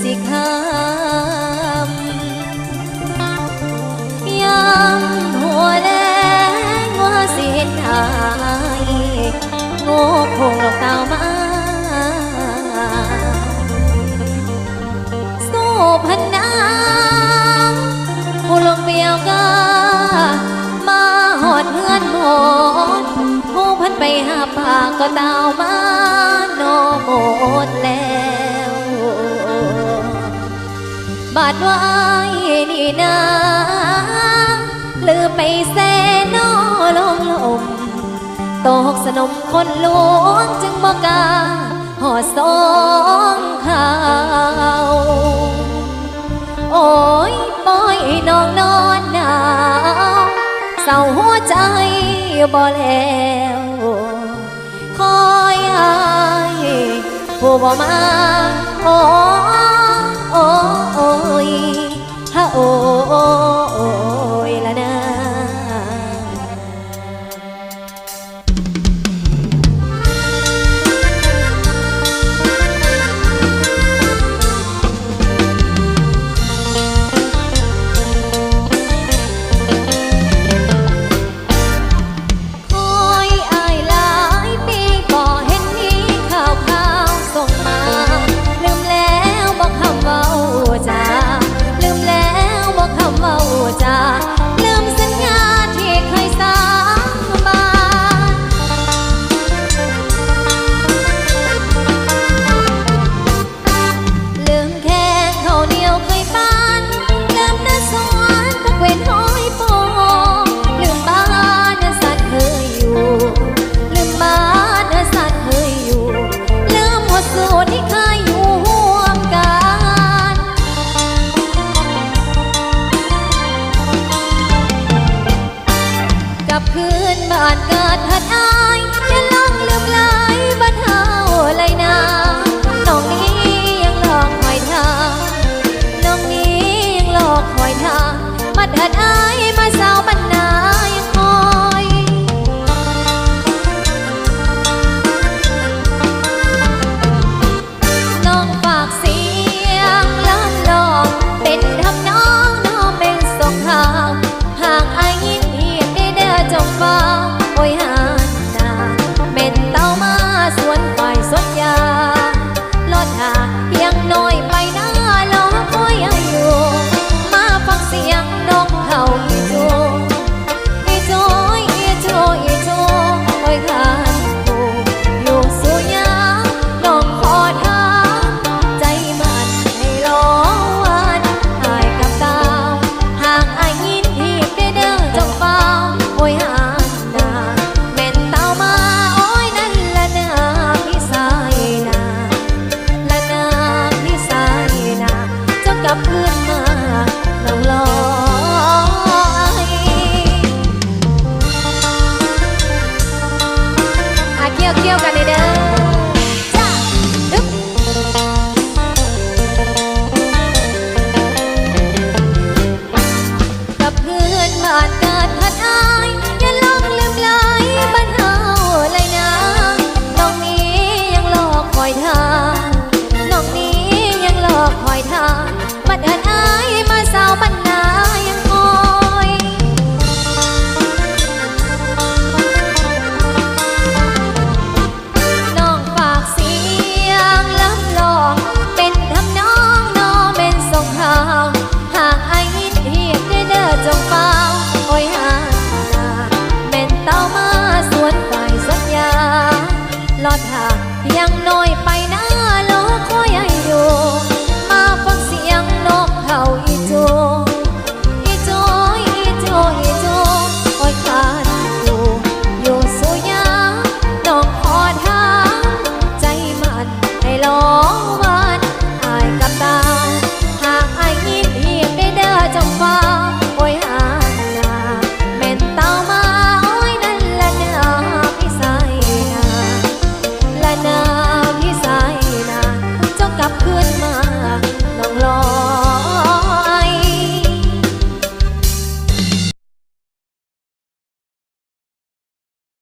สิคำยามหัวแรงว่าสิเห็นอายโง่คงหลอกเต่ามาสู้พันนาผู้ลงเปียวก็มาหอดเพื่อนหมดผู้พันไปหาปากก็เต่ามาโนหมดแล้วบาดว่าอายนี่นาลืมไปแซ่นอลงลมตกสนมคนหลวงจึงบอกกาหอดสองเขาโอ้ยปล่อยน้องนอนหนาวเศร้าหัวใจบ่แล้วคอยอายผู้บ่มาโอ้โอ้โอ้ยฮะโอ้ยละนะลืมสัญญาที่เคยสาบานลืมแค่ข้าวเหนียวเคยปานลืมน้ำสวนตะเวนห้อยโปงลืมบ้านสัตว์เคยอยู่ลืมบ้านสัตว์เคยอยู่ลืมหัวสูตรที่เคยอยู่ร่วมกันกลับคืนบ้านเกิดหัดอายอย่าลองลืมไหลบ้านเฮาเลยนะน้องนี้ยังหลอกคอยทางน้องนี้ยังหลอกคอยทางมาเถิดอายมาสาวบ้านนายังคอยน้องฝากเสียงล้ำลองเป็นทำน้องน้องเป็นส่งทางหากอายยินดีจงฟังโอ้ยหานาเป็นเต้ามาสวนฝ่ายสวนยาลอดหาเพียงน้อยไปหน้าล้อคอยอยู่มาฟังเสียงนกเขาอีจูอีจูอีจูอีจูโอ้ยขันผูอยู่สู่ยาน้องขอทางใจมันให้รอวันหายกับตาหากอายยินดีได้เด้อจงฟังโอ้ยหานาแม่นเต้ามาโอ้ยนั่นละนาพี่สายนาละนาพี่สายนาเจ้ากลับคืนมาน้องรอเกี่ยวเกี่ยวกันเด้อจ้าดึ๊บกับเพื่อนบ้านเกิดหัดอายอย่าลองลืมไหลบ้านเฮาเลยนะน้องนี้ยังหลอกคอยทางน้องนี้ยังหลอกคอยทางมาเดินอายมาสาวบ้านนายังคอยน้องฝากเสียงล้ำลองเป็นทำน้องน้องเป็นส่งข่าวหากอายยินดีได้เด้อจงฟังโอ้ยหานาเป็นเต้ามาสวนฝ่ายสวนยาลอดหา